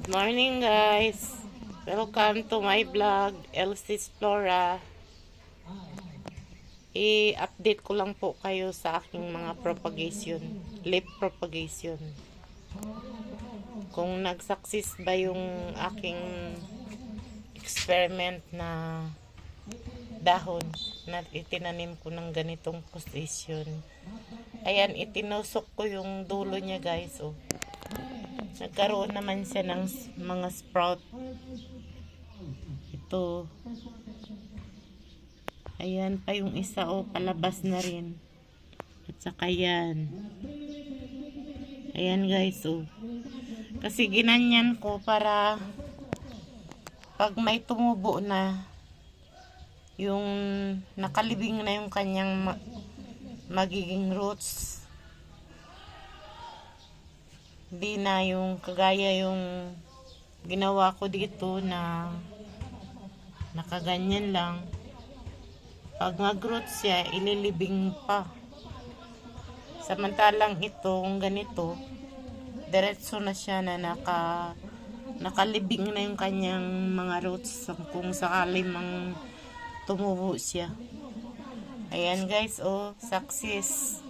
Good morning guys. Welcome to my vlog, Elsie's Flora. I-update ko lang po kayo sa aking mga propagation, leaf propagation. Kung nag-success ba yung aking experiment na dahon na itinanim ko ng ganitong position. Ayan, itinusok ko yung dulo niya guys. Oh. Nagkaroon naman siya ng mga sprout. Ito. Ayan pa yung isa, oh, palabas na rin. At saka yan. Ayan guys, oh. Kasi ginanyan ko para pag may tumubo na, yung nakalibing na yung kanyang magiging roots. Hindi na yung kagaya yung ginawa ko dito na nakaganyan lang. Pag mag-roots siya, ililibing pa. Samantalang itong ganito, diretso na siya na nakalibing na yung kanyang mga roots kung sakali mang tumubo siya. Ayan guys, oh, success.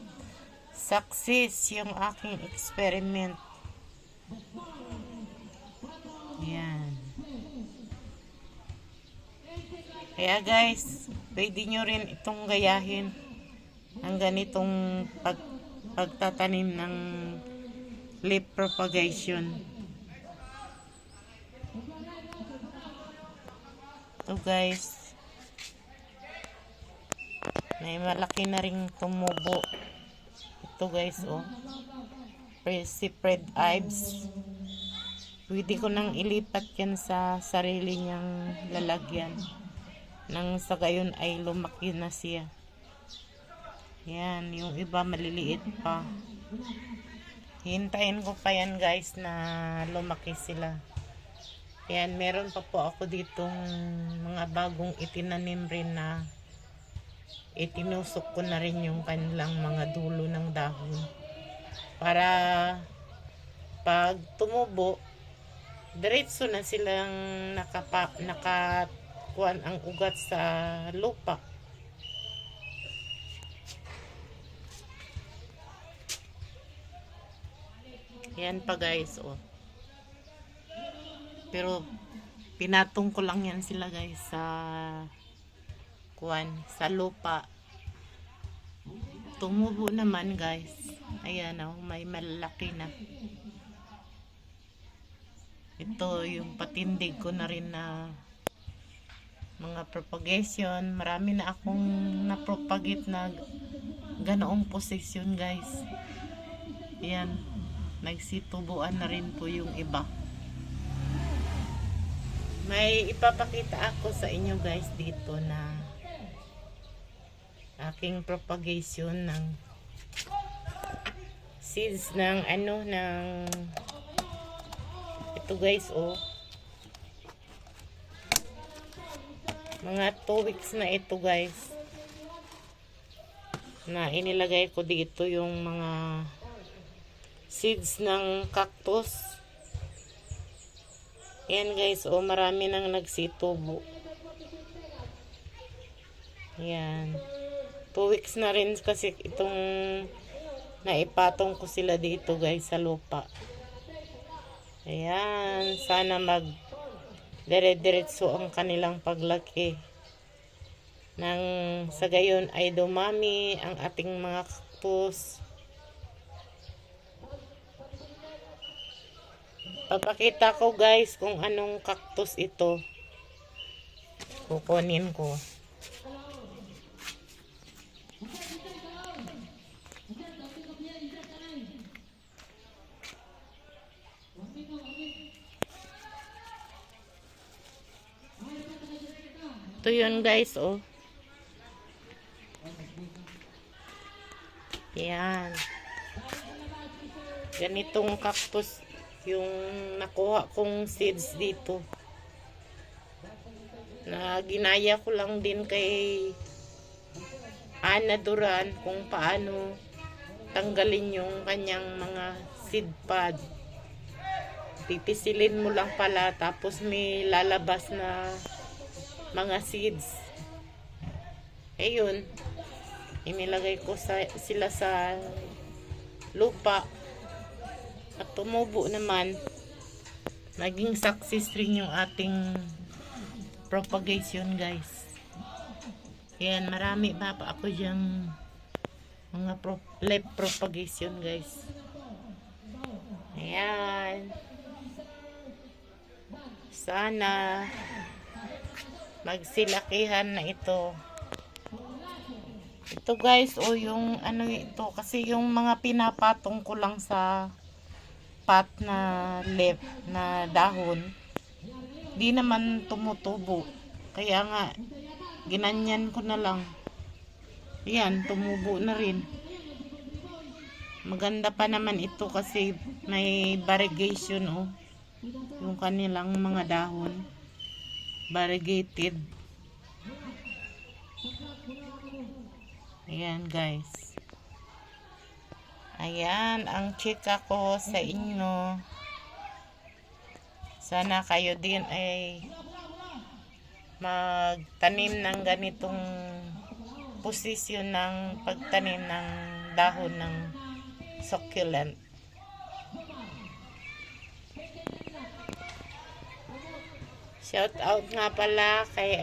Success yung aking experiment. Ayan. Kaya guys, pwede nyo rin itong gayahin ang ganitong pagtatanim ng leaf propagation. Ito guys, may malaki na ring tumubo. Ito guys, oh, spread hives. Pwede ko nang ilipat yan sa sarili niyang lalagyan. Nang sa gayon ay lumaki na siya. Yan, yung iba maliliit pa. Hintayin ko pa yan guys na lumaki sila. Yan, meron pa po ako ditong mga bagong itinanim rin na itinusok ko na rin yung kanilang mga dulo ng dahon. Para pag tumubo, diretso na silang nakakuan ang ugat sa lupa. Yan pa guys, oh. Pero pinatong ko lang yan sila guys sa sa lupa. Tumubo naman guys. Ayan, oh, may malaki na. Ito yung patindig ko na rin na mga propagation. Marami na akong napropagate na ganoong posisyon guys. Ayan, nagsitubuan na rin po yung iba. May ipapakita ako sa inyo guys dito na aking propagation ng seeds ng ito guys, oh, mga 2 weeks na ito guys na inilagay ko dito yung mga seeds ng cactus. Yan guys, oh, marami nang nagsitubo. Yan, 2 weeks na rin kasi itong naipatong ko sila dito guys sa lupa. Ayan, sana dire-diretso ang kanilang paglaki. Nang sa gayon ay dumami ang ating mga cactus. Papakita ko guys kung anong cactus ito. Kukunin ko. Ito yun guys, oh. Yan. Ganitong cactus yung nakuha kong seeds dito. Na ginaya ko lang din kay Ana Duran kung paano tanggalin yung kanyang mga seed pod. Pipisilin mo lang pala, tapos may lalabas na mga seeds. Ayun, inilagay ko sila sa lupa at tumubo naman. Naging success rin yung ating propagation, guys. Ayan, marami pa ako diyang mga left propagation, guys. Ayan. Sana magsilakihan na ito. Ito, guys, o yung ano ito, kasi yung mga pinapatong ko lang sa pot na left na dahon, di naman tumutubo. Kaya nga, ginanyan ko na lang. Ayan, tumubo na rin. Maganda pa naman ito kasi may variegation, oh. Yung kanilang mga dahon. Variegated. Ayan, guys. Ayan, ang chika ko sa inyo. Sana kayo din ay magtanim ng ganitong posisyon ng pagtanim ng dahon ng succulent. Shout out nga pala kay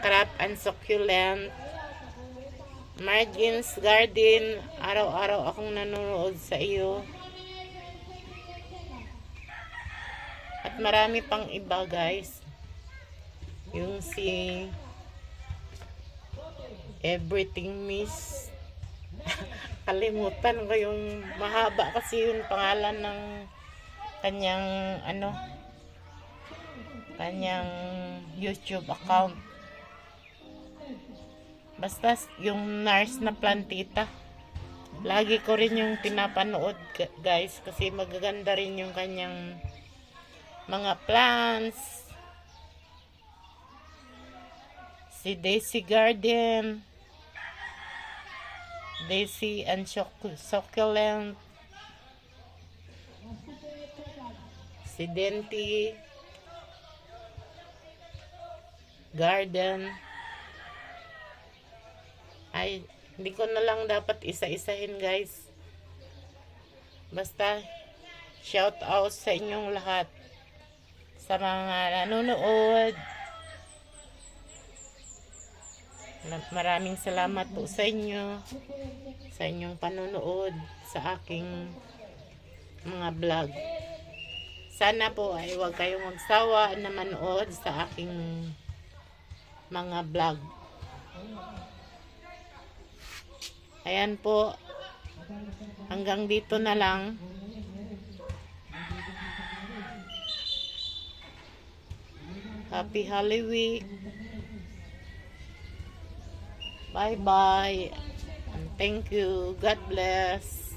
Crop and Succulent, Margins Garden. Araw-araw akong nanonood sa iyo. At marami pang iba, guys. Yung si Everything Miss. Kalimutan ko yung mahaba kasi yung pangalan ng kanyang kanyang YouTube account. Basta yung nurse na plantita. Lagi ko rin yung pinapanood, guys, kasi magaganda rin yung kanyang mga plants. Si Daisy Garden, Daisy and Succulent, si Denti Garden. Ay, hindi ko na lang dapat isa-isahin, guys. Basta shout out sa inyong lahat, sa mga nanonood. Maraming salamat po sa inyo, sa inyong panonood sa aking mga vlog. Sana po ay huwag kayong magsawa na manood sa aking mga vlog. Ayan po, hanggang dito na lang. Happy Holy Week. Bye bye. And thank you. God bless.